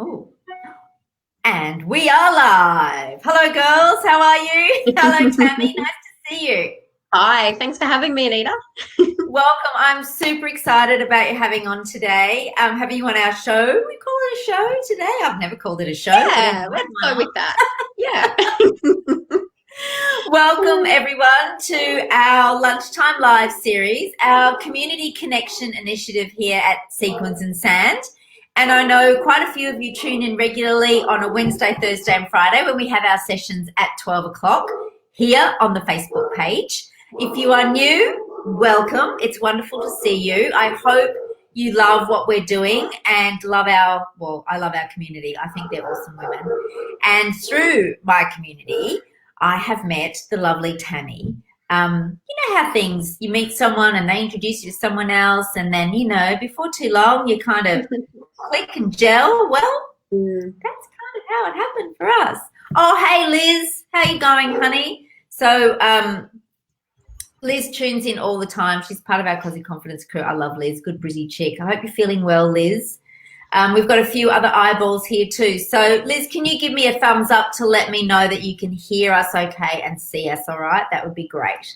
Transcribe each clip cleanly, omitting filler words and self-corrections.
Oh, and we are live. Hello, girls. How are you? Hello, Tammy. Nice to see you. Hi, thanks for having me, Anita. Welcome. I'm super excited about you having on today. Having you on our show. We call it a show today. I've never called it a show. Yeah, let's go with that. Yeah. Welcome, everyone, to our Lunchtime Live series, our community connection initiative here at Sequins and Sand. And I know quite a few of you tune in regularly on a Wednesday, Thursday, and Friday when we have our sessions at 12 o'clock here on the Facebook page. If you are new, welcome. It's wonderful to see you. I hope you love what we're doing and I love our community. I think they're awesome women. And through my community, I have met the lovely Tammy. You know how you meet someone and they introduce you to someone else, and then, before too long, you kind of click and gel. Well, that's kind of how it happened for us. Oh, hey, Liz. How you going, honey? So Liz tunes in all the time. She's part of our Cosy Confidence crew. I love Liz. Good Brizzy chick. I hope you're feeling well, Liz. We've got a few other eyeballs here too. So, Liz, can you give me a thumbs up to let me know that you can hear us okay and see us all right? That would be great.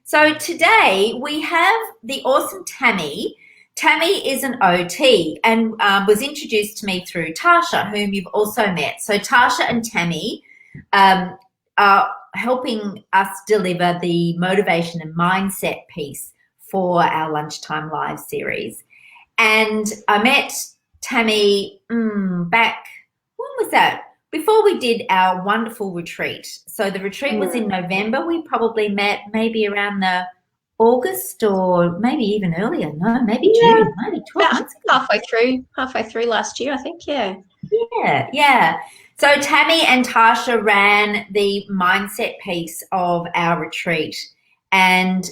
So today we have the awesome Tammy. Tammy is an OT and was introduced to me through Tasha, whom you've also met. So Tasha and Tammy are helping us deliver the motivation and mindset piece for our Lunchtime Live series. And I met Tammy back, when was that? Before we did our wonderful retreat. So the retreat was in November. We probably met maybe around the August or maybe even earlier. No, maybe June, maybe 12 months ago. Halfway through last year, I think, yeah. Yeah. So Tammy and Tasha ran the mindset piece of our retreat and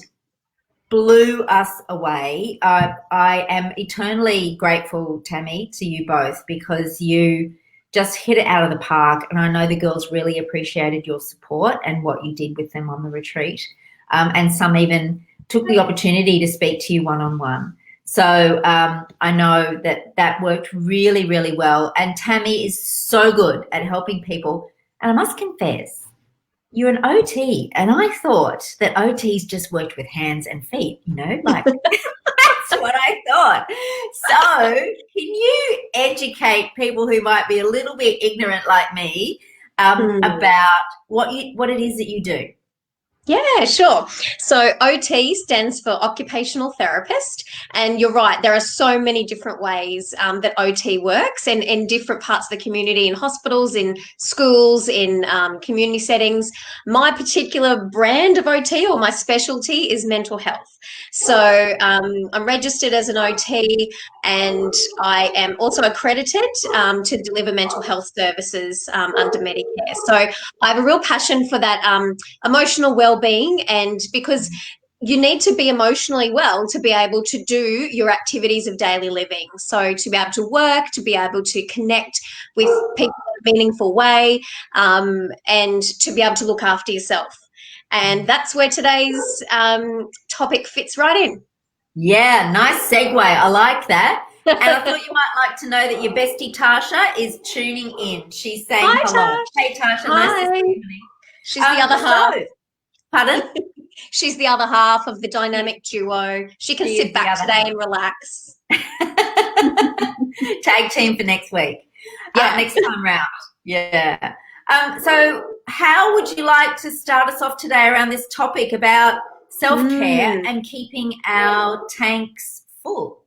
blew us away. I am eternally grateful, Tammy, to you both, because you just hit it out of the park, and I know the girls really appreciated your support and what you did with them on the retreat, and some even took the opportunity to speak to you one-on-one. So I know that worked really, really well, and Tammy is so good at helping people. And I must confess, you're an OT, and I thought that OTs just worked with hands and feet, like that's what I thought. So can you educate people who might be a little bit ignorant like me about what it is that you do? Yeah, sure. So OT stands for occupational therapist, and you're right, there are so many different ways that OT works and in different parts of the community, in hospitals, in schools, in community settings. My particular brand of OT, or my specialty, is mental health. So I'm registered as an OT, and I am also accredited to deliver mental health services under Medicare. So I have a real passion for that emotional well-being, and because you need to be emotionally well to be able to do your activities of daily living. So to be able to work, to be able to connect with people in a meaningful way, and to be able to look after yourself. And that's where today's topic fits right in. Yeah, nice segue. I like that. And I thought you might like to know that your bestie Tasha is tuning in. She's saying Hi, hello. Tash. Hey, Tasha. Hi. Nice to see you. She's the other half. Pardon? She's the other half of the dynamic duo. She can sit back today and relax. Tag team for next week. Yeah. Next time round. Yeah. So how would you like to start us off today around this topic about self-care and keeping our tanks full?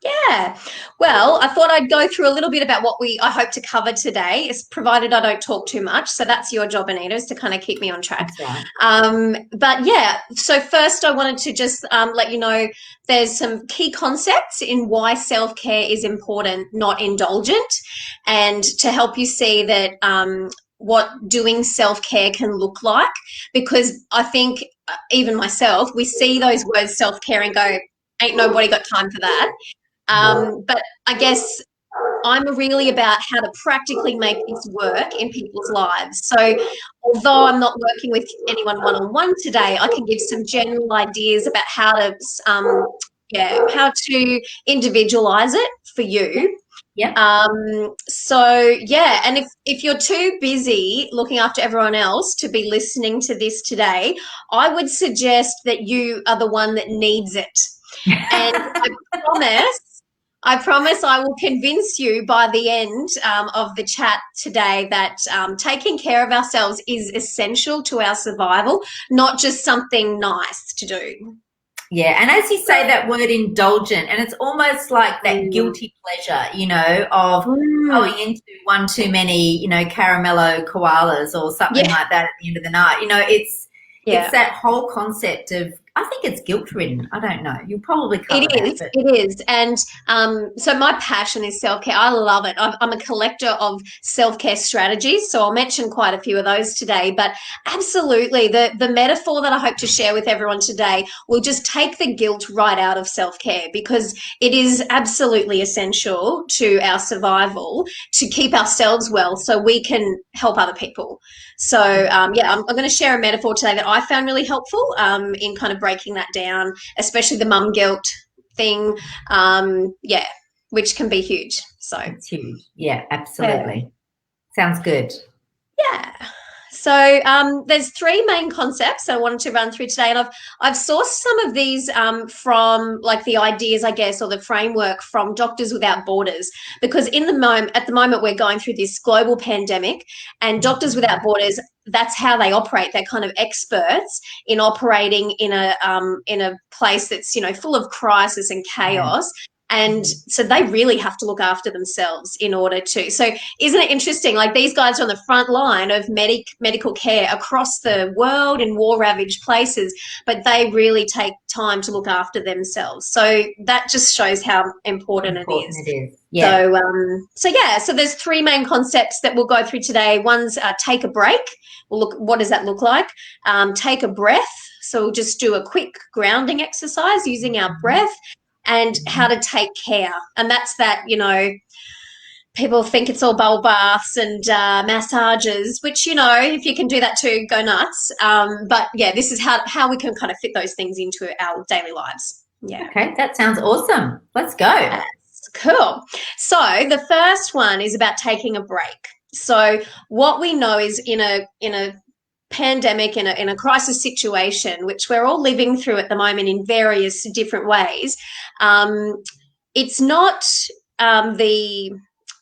Yeah. Well, I thought I'd go through a little bit about what I hope to cover today, is provided I don't talk too much. So that's your job, Anita, is to kind of keep me on track. That's right. But yeah, so first I wanted to just let you know there's some key concepts in why self-care is important, not indulgent, and to help you see that what doing self-care can look like, because I think even myself, we see those words self-care and go, ain't nobody got time for that. But I guess I'm really about how to practically make this work in people's lives. So although I'm not working with anyone one-on-one today, I can give some general ideas about how to individualize it for you. Yep. So yeah, and if you're too busy looking after everyone else to be listening to this today, I would suggest that you are the one that needs it. And promise, I promise I will convince you by the end of the chat today that taking care of ourselves is essential to our survival, not just something nice to do. Yeah, and as you say that word indulgent, and it's almost like that Mm. guilty pleasure, of Mm. going into one too many, caramello koalas or something Yeah, like that at the end of the night. It's yeah. that whole concept of, I think it's guilt ridden. I don't know. You'll probably cover It that, is, but it is. And so my passion is self-care. I love it. I'm a collector of self-care strategies. So I'll mention quite a few of those today. But absolutely, the metaphor that I hope to share with everyone today will just take the guilt right out of self-care, because it is absolutely essential to our survival to keep ourselves well so we can help other people. So yeah, I'm going to share a metaphor today that I found really helpful in kind of breaking that down, especially the mum guilt thing. Yeah, which can be huge. So it's huge. Yeah, yeah. absolutely. Sounds good. Yeah. So there's three main concepts I wanted to run through today, and I've sourced some of these from like the ideas, I guess, or the framework from Doctors Without Borders, because at the moment we're going through this global pandemic, and Doctors Without Borders, that's how they operate. They're kind of experts in operating in a place that's full of crisis and Yeah. chaos. And so they really have to look after themselves in order to. So isn't it interesting? Like, these guys are on the front line of medical care across the world in war ravaged places, but they really take time to look after themselves. So that just shows how important it is. Important it is. Yeah. So there's three main concepts that we'll go through today. One's take a break. We'll look, what does that look like? Take a breath. So we'll just do a quick grounding exercise using our breath, and how to take care. And that's that, people think it's all bubble baths and massages, which, if you can do that too, go nuts. But yeah, this is how we can kind of fit those things into our daily lives. Yeah. Okay, that sounds awesome. Let's go. Yes. Cool. So the first one is about taking a break. So what we know is in a pandemic, in a crisis situation, which we're all living through at the moment in various different ways, it's not the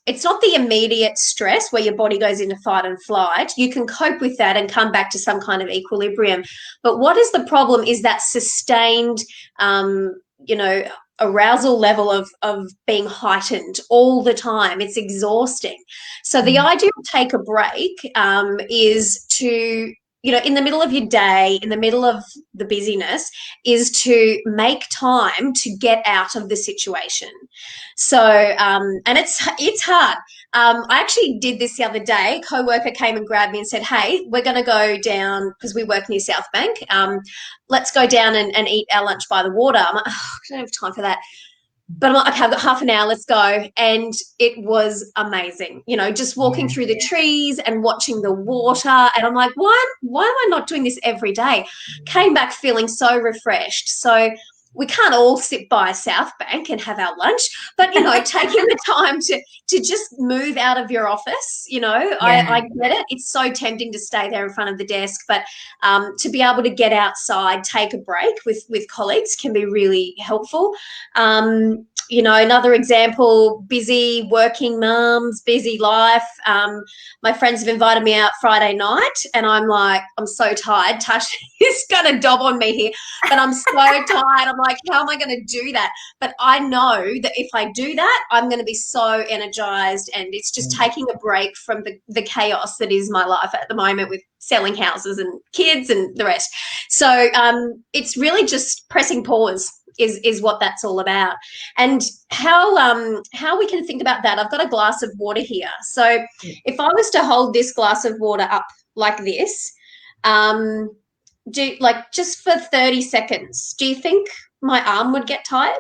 it's not the immediate stress where your body goes into fight and flight. You can cope with that and come back to some kind of equilibrium. But what is the problem is that sustained, you know, arousal level of being heightened all the time. It's exhausting. So the idea of take a break is to, in the middle of your day, in the middle of the busyness, is to make time to get out of the situation. So, and it's hard. I actually did this the other day. A co-worker came and grabbed me and said, "Hey, we're going to go down," because we work near South Bank. Let's go down and eat our lunch by the water. I'm like, oh, I don't have time for that. But I'm like, okay, I've got half an hour, let's go. And it was amazing, just walking through the trees and watching the water. And I'm like, why am I not doing this every day? Came back feeling so refreshed. So we can't all sit by South Bank and have our lunch, but taking the time to just move out of your office, I get it. It's so tempting to stay there in front of the desk, but to be able to get outside, take a break with colleagues can be really helpful. Another example, busy working mums, busy life. My friends have invited me out Friday night, and I'm like, I'm so tired. Tash is going to dob on me here, but I'm so tired. I'm like, how am I going to do that? But I know that if I do that, I'm going to be so energized, and it's just taking a break from the chaos that is my life at the moment with selling houses and kids and the rest. So it's really just pressing pause is what that's all about. And how we can think about that, I've got a glass of water here. So if I was to hold this glass of water up like this, just for 30 seconds, do you think my arm would get tired?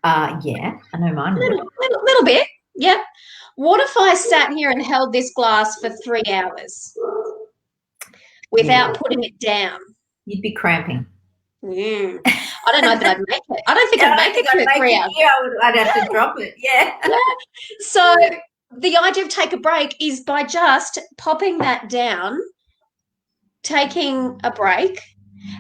Yeah, I know mine would. Little bit, yeah. What if I sat here and held this glass for 3 hours without putting it down? You'd be cramping. I don't know that I'd make it. I don't think Yeah, I'd I don't make think it I'd to make 3 it hours. here. I'd have to drop it. Yeah. Yeah. So the idea of take a break is by just popping that down, taking a break,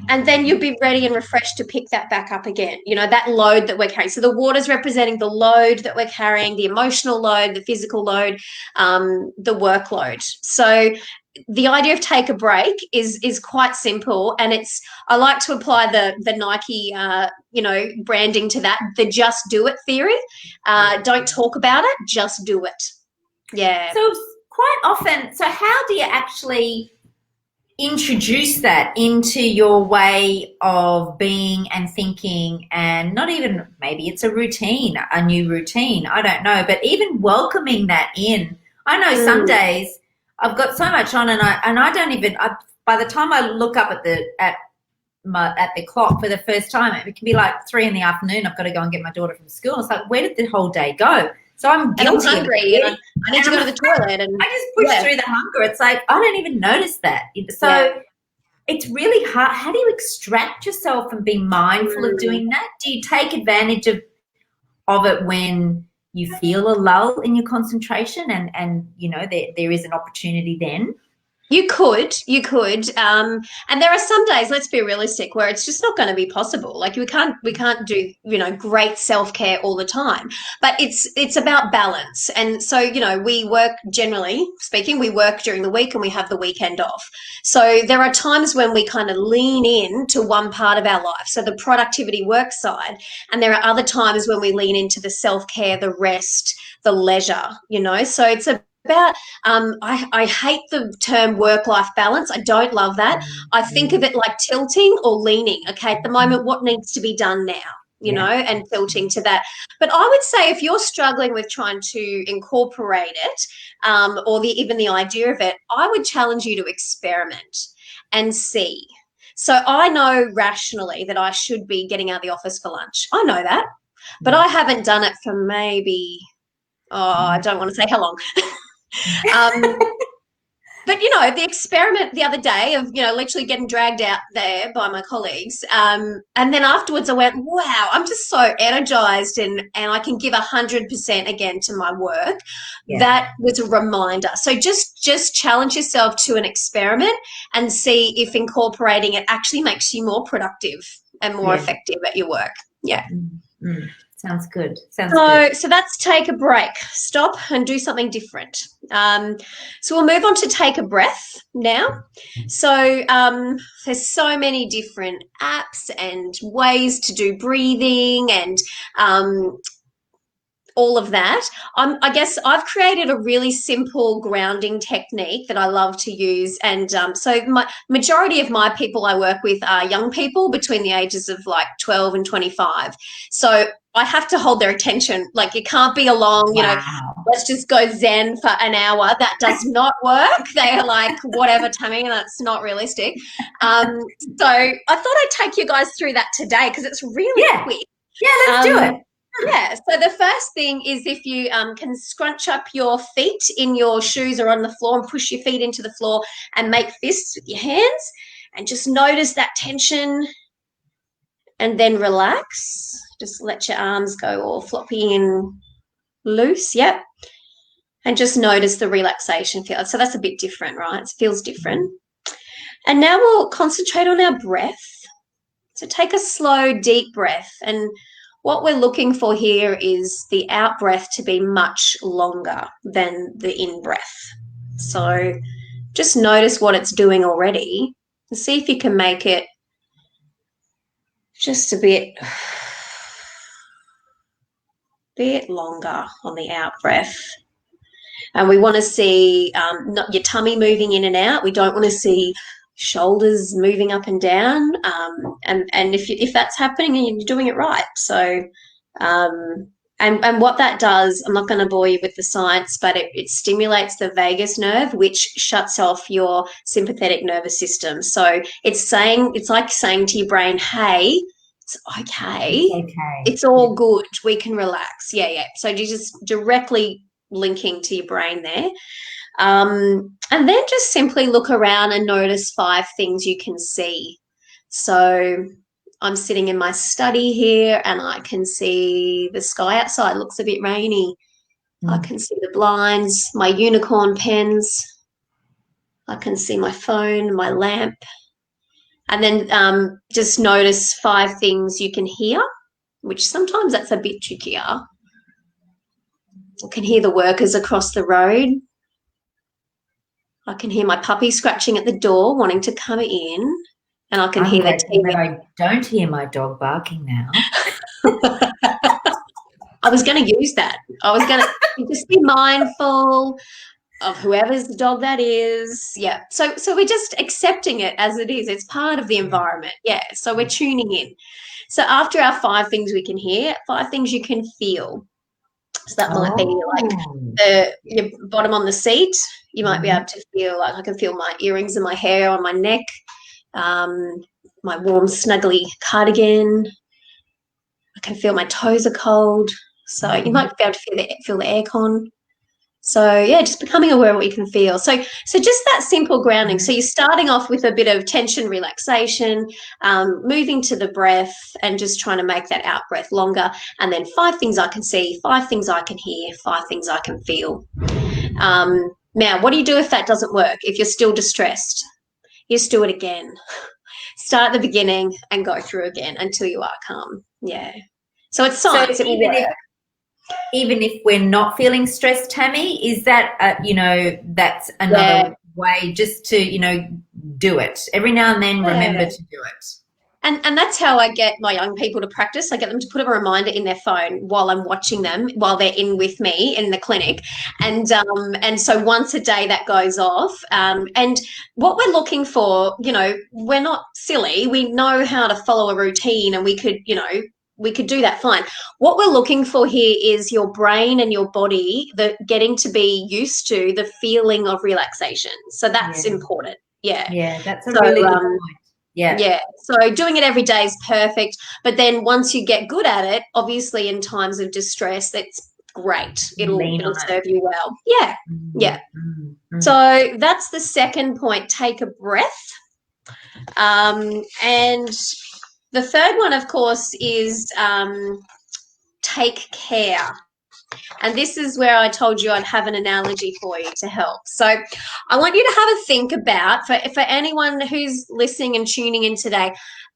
and then you'll be ready and refreshed to pick that back up again. You know, that load that we're carrying. So the water's representing the load that we're carrying, the emotional load, the physical load, the workload. So the idea of take a break is quite simple, and it's, I like to apply the Nike branding to that, the just do it theory. Don't talk about it, just do it. Yeah. So quite often, so how do you actually introduce that into your way of being and thinking, and not even, maybe it's a routine, a new routine, I don't know, but even welcoming that in. I know some days I've got so much on, and I don't even, by the time I look up at the clock for the first time, it can be like 3 p.m. I've got to go and get my daughter from school. It's like, where did the whole day go? So I'm And I'm guilty of hungry, it. and I need to go to the toilet, and I just push through the hunger. It's like I don't even notice that. So it's really hard. How do you extract yourself and be mindful of doing that? Do you take advantage of it when you feel a lull in your concentration, and there is an opportunity then? You could, and there are some days, let's be realistic, where it's just not going to be possible. Like we can't do, great self-care all the time, but it's about balance. And so, we work, generally speaking, we work during the week and we have the weekend off. So there are times when we kind of lean in to one part of our life, so the productivity work side, and there are other times when we lean into the self-care, the rest, the leisure, so it's about I hate the term work-life balance. I don't love that. I think of it like tilting or leaning. Okay, at the moment, what needs to be done now, and tilting to that. But I would say if you're struggling with trying to incorporate it, or even the idea of it, I would challenge you to experiment and see. So I know rationally that I should be getting out of the office for lunch. I know that, but I haven't done it for maybe, I don't want to say how long. But the experiment the other day of literally getting dragged out there by my colleagues, and then afterwards I went, wow, I'm just so energized, and I can give 100% again to my work. That was a reminder. So just challenge yourself to an experiment and see if incorporating it actually makes you more productive and more effective at your work. Sounds good. So that's take a break, stop and do something different. So we'll move on to take a breath now. So there's so many different apps and ways to do breathing and all of that. I guess I've created a really simple grounding technique that I love to use. And so my majority of my people I work with are young people between the ages of like 12 and 25. So I have to hold their attention. Like it can't be a long, let's just go Zen for an hour. That does not work. They are like, whatever, Tammy, that's not realistic. So I thought I'd take you guys through that today because it's really quick. Yeah, let's do it. Yeah, so the first thing is if you can scrunch up your feet in your shoes or on the floor and push your feet into the floor and make fists with your hands and just notice that tension and then relax. Just let your arms go all floppy and loose, yep. And just notice the relaxation feel. So that's a bit different, right? It feels different. And now we'll concentrate on our breath. So take a slow, deep breath, and what we're looking for here is the out breath to be much longer than the in breath. So just notice what it's doing already and see if you can make it just a bit longer on the out breath. And we want to see not your tummy moving in and out. We don't want to see shoulders moving up and down, and if that's happening, you're doing it right. So and what that does, I'm not going to bore you with the science, but it stimulates the vagus nerve, which shuts off your sympathetic nervous system. So it's like saying to your brain, hey, it's okay, it's all good, we can relax. So you're just directly linking to your brain there. And then just simply look around and notice 5 things you can see. So I'm sitting in my study here and I can see the sky outside. It looks a bit rainy. I can see the blinds, my unicorn pens. I can see my phone, my lamp. And then just notice 5 things you can hear, which sometimes that's a bit trickier. I can hear the workers across the road. I can hear my puppy scratching at the door, wanting to come in. And I can hear the TV. I don't hear my dog barking now. I was going to use that. I was going to just be mindful of whoever's dog that is. Yeah. So we're just accepting it as it is. It's part of the environment. Yeah. So we're tuning in. So after our 5 things we can hear, 5 things you can feel. So that might be like your bottom on the seat. You might be able to feel like I can feel my earrings and my hair on my neck, my warm, snuggly cardigan. I can feel my toes are cold. So you might be able to feel the aircon. So yeah, just becoming aware of what you can feel. So just that simple grounding. So you're starting off with a bit of tension relaxation, moving to the breath and just trying to make that out breath longer. And then 5 things I can see, 5 things I can hear, 5 things I can feel. Now, what do you do if that doesn't work? If you're still distressed, you just do it again. Start at the beginning and go through again until you are calm. Yeah. So it's science. So even if we're not feeling stressed, Tammy, is that, that's another way just to, do it. Every now and then remember to do it. And that's how I get my young people to practice. I get them to put a reminder in their phone while I'm watching them, while they're in with me in the clinic. And so once a day that goes off. And what we're looking for, we're not silly. We know how to follow a routine and we could do that fine. What we're looking for here is your brain and your body getting to be used to the feeling of relaxation. So that's important. Yeah. Yeah, that's a really good point. Yeah. So doing it every day is perfect. But then once you get good at it, obviously in times of distress, that's great. It'll serve you well. Yeah. Yeah. Mm-hmm. So that's the second point. Take a breath. And the third one, of course, is take care. And this is where I told you I'd have an analogy for you to help. So I want you to have a think about, for anyone who's listening and tuning in today,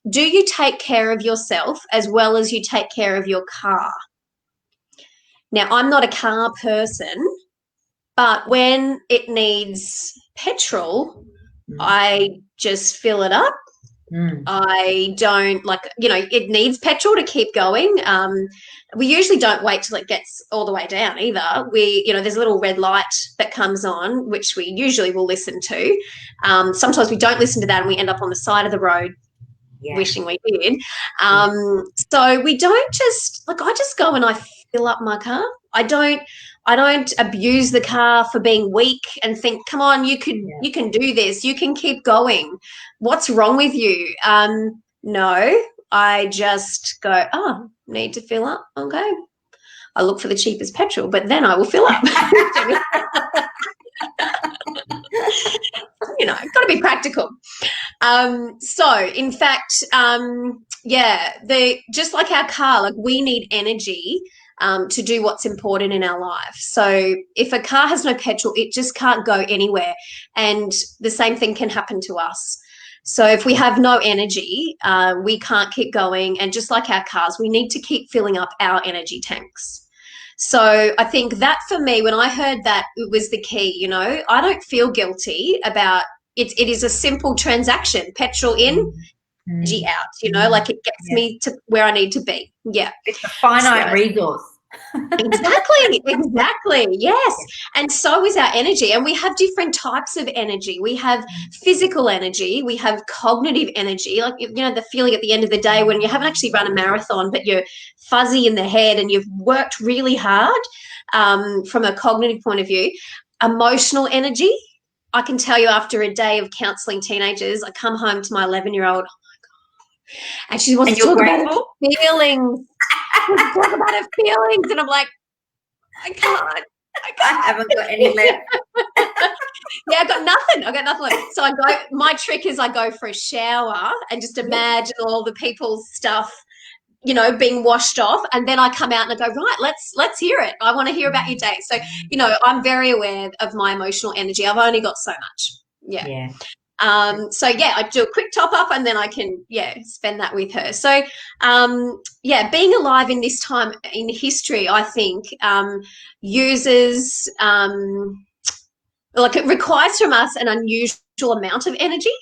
do you take care of yourself as well as you take care of your car? Now, I'm not a car person, but when it needs petrol, I just fill it up. I don't it needs petrol to keep going. We usually don't wait till it gets all the way down either. There's a little red light that comes on, which we usually will listen to. Sometimes we don't listen to that and we end up on the side of the road wishing we did. So we don't just, I just go and I fill up my car. I don't abuse the car for being weak and think, come on, you can do this. You can keep going. What's wrong with you? No, I just go, need to fill up. Okay. I look for the cheapest petrol, but then I will fill up. Got to be practical. So in fact, just like our car, we need energy to do what's important in our life. So if a car has no petrol, it just can't go anywhere. And the same thing can happen to us. So if we have no energy, we can't keep going. And just like our cars, we need to keep filling up our energy tanks. So I think that for me, when I heard that, it was the key. I don't feel guilty about it. It is a simple transaction, petrol in, energy out, it gets me to where I need to be. Yeah. It's a finite resource. Exactly. Yes. And so is our energy. And we have different types of energy. We have physical energy. We have cognitive energy, the feeling at the end of the day when you haven't actually run a marathon, but you're fuzzy in the head and you've worked really hard from a cognitive point of view. Emotional energy. I can tell you after a day of counseling teenagers, I come home to my 11-year-old, and she wants to talk about her feelings. Talk about her feelings, and I'm like, I can't. I haven't got any left. Yeah, I got nothing. I got nothing. So I go. My trick is I go for a shower and just imagine all the people's stuff, being washed off, and then I come out and I go, right, let's hear it. I want to hear about your day. So, I'm very aware of my emotional energy. I've only got so much. Yeah. Yeah. So yeah, I do a quick top up and then I can, spend that with her. So, being alive in this time in history, I think, uses, it requires from us an unusual amount of energy,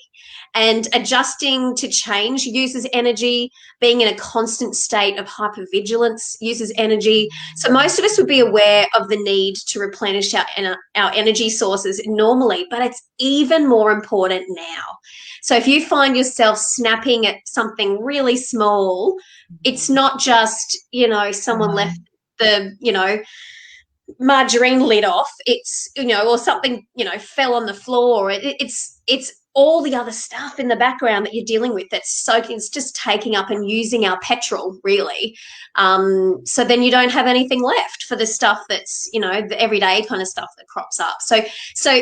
and adjusting to change uses energy. Being in a constant state of hypervigilance uses energy. So most of us would be aware of the need to replenish our energy sources normally, but it's even more important now. So if you find yourself snapping at something really small, it's not just, someone left the, margarine lid off, it's or something fell on the floor. It's all the other stuff in the background that you're dealing with that's soaking, it's just taking up and using our petrol, really. So then you don't have anything left for the stuff that's the everyday kind of stuff that crops up. So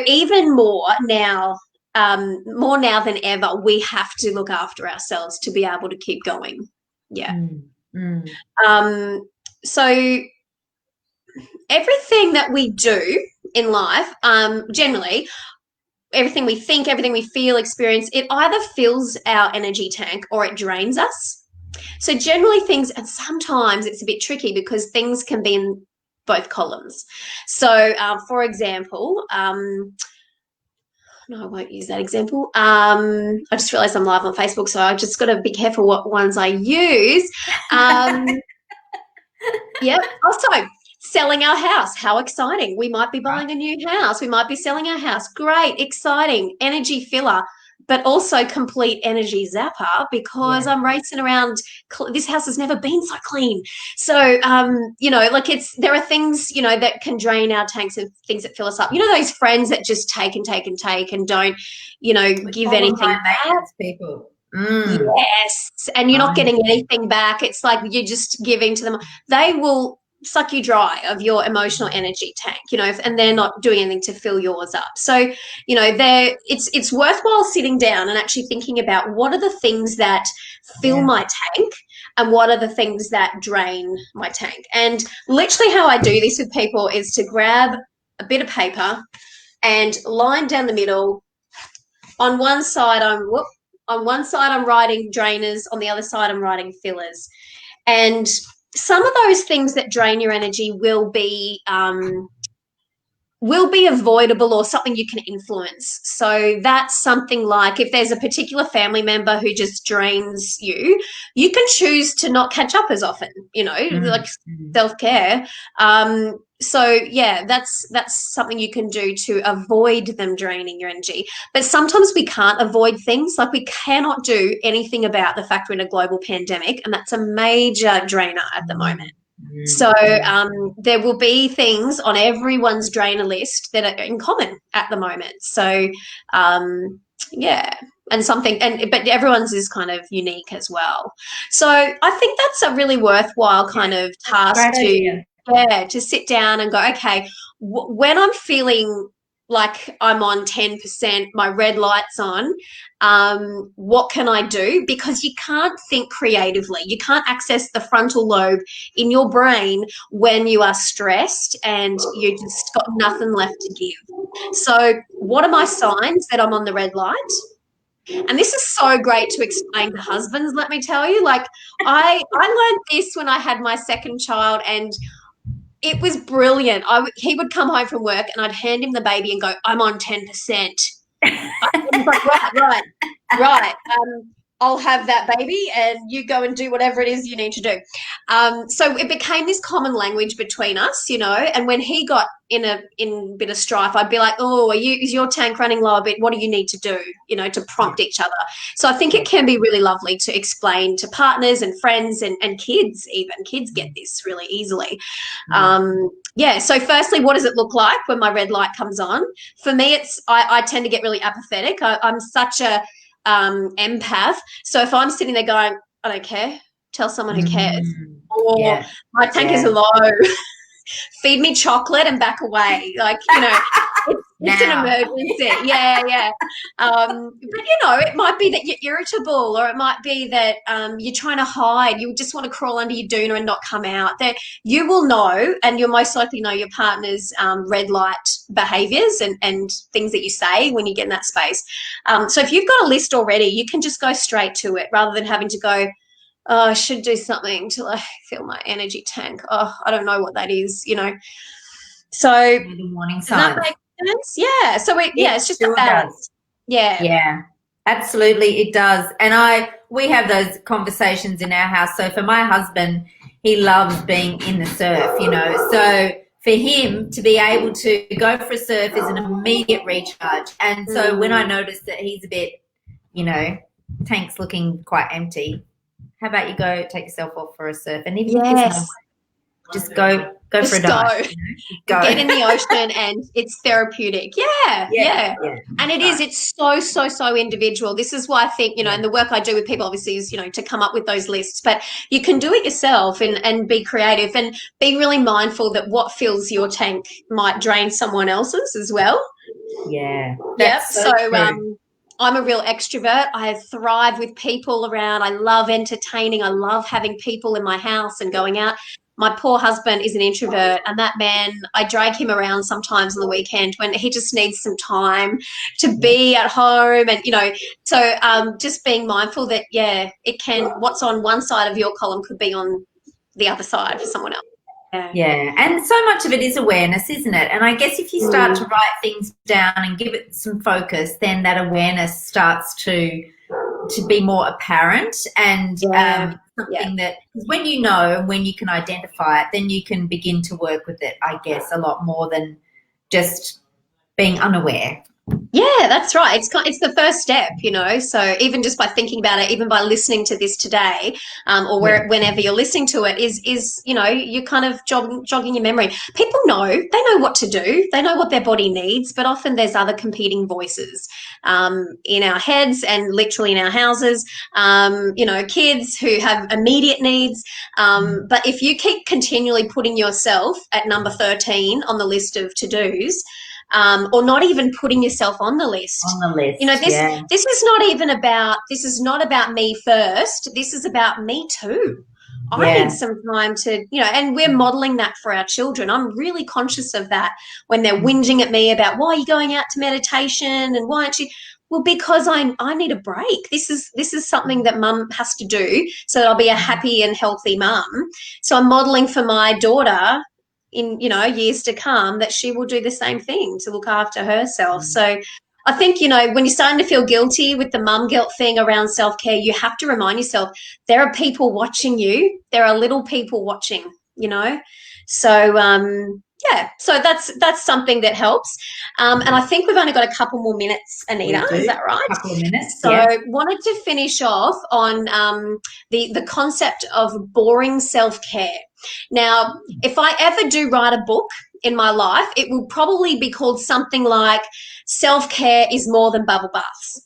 even more now than ever, we have to look after ourselves to be able to keep going. So everything that we do in life, generally, everything we think, everything we feel, experience, it either fills our energy tank or it drains us. So generally things, and sometimes it's a bit tricky because things can be in both columns. So, for example, no, I won't use that example. I just realised I'm live on Facebook, so I've just got to be careful what ones I use. Yep. Also, selling our house. How exciting. We might be buying a new house. We might be selling our house. Great, exciting, energy filler, but also complete energy zapper because I'm racing around. This house has never been so clean. So, there are things, that can drain our tanks and things that fill us up. Those friends that just take and take and take and don't, give anything back. People. Yes. And you're not getting anything back. It's like you're just giving to them. They will suck you dry of your emotional energy tank, and they're not doing anything to fill yours up. So, it's worthwhile sitting down and actually thinking about what are the things that fill my tank and what are the things that drain my tank. And literally how I do this with people is to grab a bit of paper and line down the middle. On one side, I'm writing drainers. On the other side, I'm writing fillers. And some of those things that drain your energy will be avoidable or something you can influence. So that's something like if there's a particular family member who just drains you, you can choose to not catch up as often, like self-care. So that's something you can do to avoid them draining your energy. But sometimes we can't avoid things. Like we cannot do anything about the fact we're in a global pandemic, and that's a major drainer at the moment. So there will be things on everyone's drainer list that are in common at the moment. So but everyone's is kind of unique as well. So I think that's a really worthwhile kind of task to sit down and go, okay, when I'm feeling like I'm on 10%, my red light's on, what can I do? Because you can't think creatively. You can't access the frontal lobe in your brain when you are stressed and you just got nothing left to give. So what are my signs that I'm on the red light? And this is so great to explain to husbands, let me tell you. Like I learned this when I had my second child, and it was brilliant. He would come home from work and I'd hand him the baby and go, I'm on 10%. Right. I'll have that baby and you go and do whatever it is you need to do. So it became this common language between us, and when he got in a bit of strife, I'd be like, oh, is your tank running low a bit? What do you need to do, to prompt each other? So I think it can be really lovely to explain to partners and friends and kids even. Kids get this really easily. So firstly, what does it look like when my red light comes on? For me, I tend to get really apathetic. I'm such a empath. So if I'm sitting there going, I don't care, tell someone who cares. Or my tank is low. Feed me chocolate and back away. Like, It's an now. emergency. Yeah, yeah. But it might be that you're irritable, or it might be that you're trying to hide. You just want to crawl under your doona and not come out. That you will know, and you'll most likely know your partner's red light behaviours and things that you say when you get in that space. So if you've got a list already, you can just go straight to it rather than having to go, oh, I should do something till I fill my energy tank. Oh, I don't know what that is, So The warning does that signs. make sense? Yeah. So it's just a sure balance. does. Yeah. Yeah, absolutely, it does. And we have those conversations in our house. So for my husband, he loves being in the surf, So for him to be able to go for a surf is an immediate recharge. And so when I notice that he's a bit, tank's looking quite empty, how about you go take yourself off for a surf? And even if there's no way, just go for a dive. Go. Get in the ocean, and it's therapeutic. Yeah. And it's so individual. This is why I think, and the work I do with people obviously is, to come up with those lists, but you can do it yourself and be creative and be really mindful that what fills your tank might drain someone else's as well. Yeah. Yep. So I'm a real extrovert. I thrive with people around. I love entertaining. I love having people in my house and going out. My poor husband is an introvert, and that man, I drag him around sometimes on the weekend when he just needs some time to be at home. And, so just being mindful that, what's on one side of your column could be on the other side for someone else. Yeah, and so much of it is awareness, isn't it? And I guess if you start to write things down and give it some focus, then that awareness starts to be more apparent and something that, when you know and when you can identify it, then you can begin to work with it, I guess, a lot more than just being unaware. Yeah, that's right. It's the first step, So even just by thinking about it, even by listening to this today, or whenever you're listening to it, is you're kind of jogging your memory. People know, they know what to do, they know what their body needs, but often there's other competing voices in our heads and literally in our houses. Kids who have immediate needs. But if you keep continually putting yourself at number 13 on the list of to-dos, or not even putting yourself on the list. This is not about me first. This is about me too. I need some time to, and we're modeling that for our children. I'm really conscious of that when they're whinging at me about, why are you going out to meditation and why aren't you? Well, because I need a break. This is something that mum has to do so that I'll be a happy and healthy mum. So I'm modeling for my daughter in years to come that she will do the same thing to look after herself. So I think when you're starting to feel guilty with the mum guilt thing around self-care, you have to remind yourself there are people watching you. There are little people watching, so so that's something that helps. And I think we've only got a couple more minutes, Anita. Is that right? A couple of minutes. So wanted to finish off on the concept of boring self-care. Now, if I ever do write a book in my life, it will probably be called something like Self-Care is More Than Bubble Baths.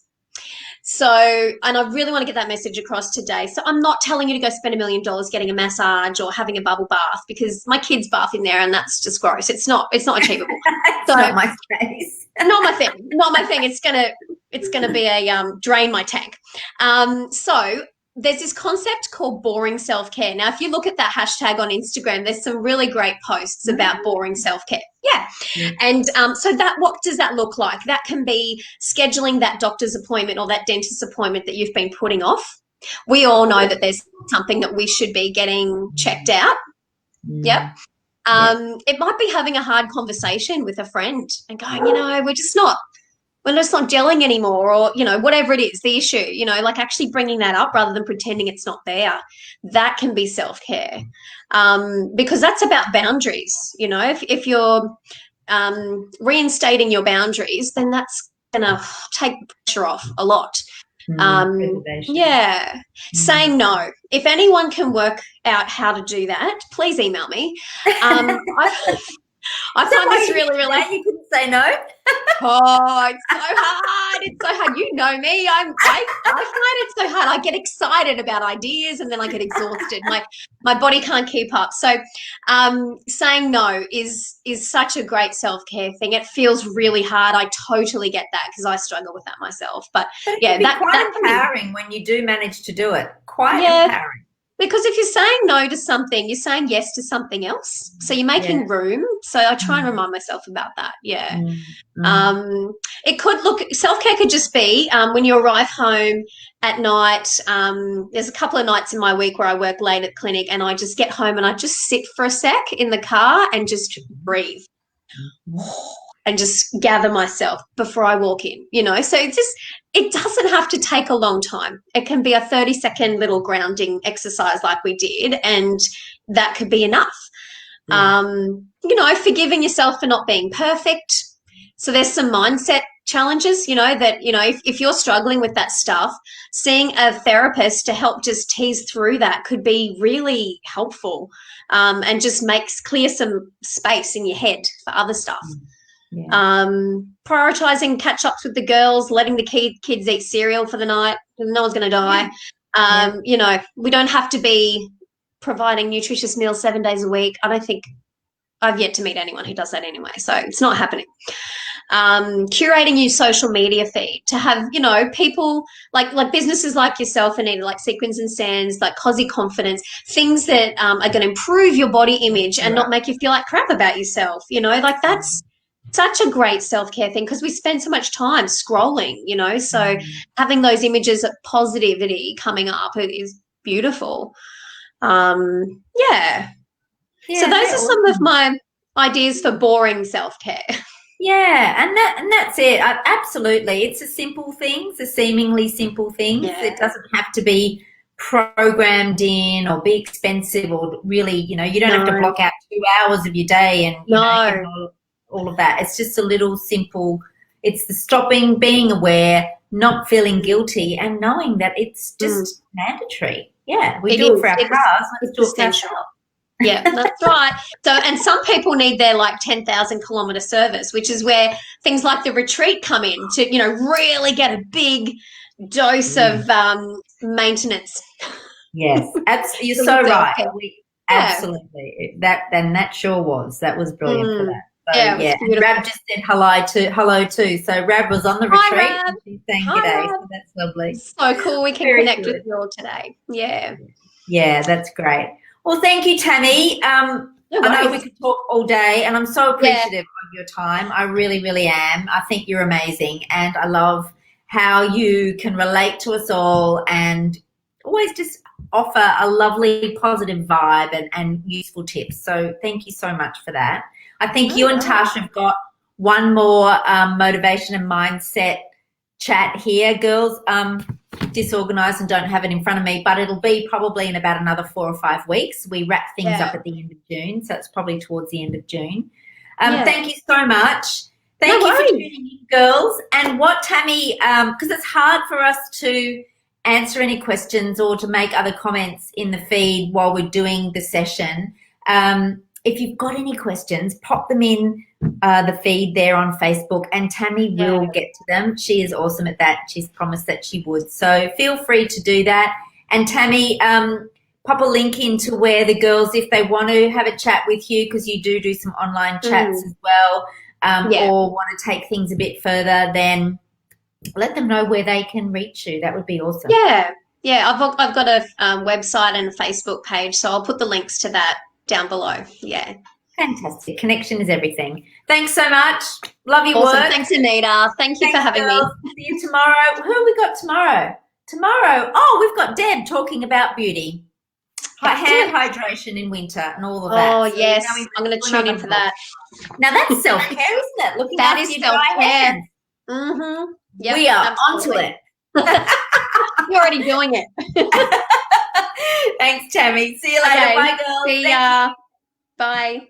So, and I really want to get that message across today. So I'm not telling you to go spend $1 million getting a massage or having a bubble bath, because my kids bath in there and that's just gross. It's not achievable. It's not my space. Not my thing. Not my thing. It's gonna be a drain my tank. So there's this concept called boring self-care. Now, if you look at that hashtag on Instagram, there's some really great posts about boring self-care. Yeah. And so what does that look like? That can be scheduling that doctor's appointment or that dentist appointment that you've been putting off. We all know that there's something that we should be getting checked out. Yep. It might be having a hard conversation with a friend and going, we're just not gelling anymore, or, whatever it is, the issue, like actually bringing that up rather than pretending it's not there. That can be self-care, because that's about boundaries. If you're reinstating your boundaries, then that's going to take the pressure off a lot. Saying no. If anyone can work out how to do that, please email me. I find this really, really. You couldn't say no. Oh, it's so hard. It's so hard. You know me. I find it so hard. I get excited about ideas and then I get exhausted. My body can't keep up. So saying no is such a great self-care thing. It feels really hard. I totally get that because I struggle with that myself. But But it yeah, can be that quite can be, empowering when you do manage to do it. Quite yeah. empowering. Because if you're saying no to something, you're saying yes to something else. So you're making Yeah. room. So I try and Mm. remind myself about that. Yeah. Mm. It could look, self-care could just be when you arrive home at night. There's a couple of nights in my week where I work late at clinic and I just get home and I just sit for a sec in the car and just breathe and just gather myself before I walk in, So it doesn't have to take a long time. It can be a 30-second little grounding exercise like we did, and that could be enough. Yeah. Forgiving yourself for not being perfect. So there's some mindset challenges, that, if you're struggling with that stuff, seeing a therapist to help just tease through that could be really helpful, and just clear some space in your head for other stuff. Yeah. Prioritizing catch-ups with the girls, letting the kids eat cereal for the night. No one's going to die. We don't have to be providing nutritious meals 7 days a week. I don't think I've yet to meet anyone who does that anyway, so it's not happening. Curating your social media feed to have, people like businesses like yourself, Anita, like Sequins and Sands, like Cosy Confidence, things that are going to improve your body image and not make you feel like crap about yourself. That's such a great self-care thing because we spend so much time scrolling, so having those images of positivity coming up is beautiful. Yeah, so those are some of my ideas for boring self-care. Yeah, and that's it. Absolutely. It's the simple things, the seemingly simple things. Yeah. It doesn't have to be programmed in or be expensive or really, you don't have to block out 2 hours of your day and all of that. It's just a little simple. It's the stopping, being aware, not feeling guilty, and knowing that it's just mandatory. Yeah, we do it for our cars. Let's do it for ourselves. Yeah, that's right. So, and some people need their 10,000 kilometre service, which is where things like the retreat come in to, really get a big dose of maintenance. Yes, you're so right. Absolutely. That sure was. That was brilliant for that. So, yeah. And Rab just said hello too. So Rab was on the retreat. Rab. And she's saying g'day. So that's lovely. So cool. We can connect with you all today. Yeah. Yeah, that's great. Well, thank you, Tammy. I know we could talk all day, and I'm so appreciative of your time. I really, really am. I think you're amazing, and I love how you can relate to us all and always just offer a lovely, positive vibe and useful tips. So thank you so much for that. I think you and Tash have got one more motivation and mindset chat here, girls. Disorganized and don't have it in front of me, but it'll be probably in about another 4 or 5 weeks. We wrap things up at the end of June, so it's probably towards the end of June. Thank you so much. Thank you for tuning in, girls. And what Tammy, because it's hard for us to answer any questions or to make other comments in the feed while we're doing the session. If you've got any questions, pop them in the feed there on Facebook, and Tammy will get to them. She is awesome at that. She's promised that she would. So feel free to do that. And Tammy, pop a link into where the girls, if they want to have a chat with you, because you do some online chats as well, or want to take things a bit further, then let them know where they can reach you. That would be awesome. Yeah, I've got a website and a Facebook page, so I'll put the links to that down below. Yeah. Fantastic. Connection is everything. Thanks so much. Love your work. Thanks, Anita. Thank you for having me. See you tomorrow. Who have we got tomorrow? We've got Deb talking about beauty. Hand hydration in winter and all of that. Oh, so yes. I'm going to tune in for that. Now, that's self-care, isn't it? Looking that after is your dry hands. Mm-hmm. Yep, we are onto it. You're already doing it. Thanks, Tammy. See you later. Bye, girls. See ya. Bye.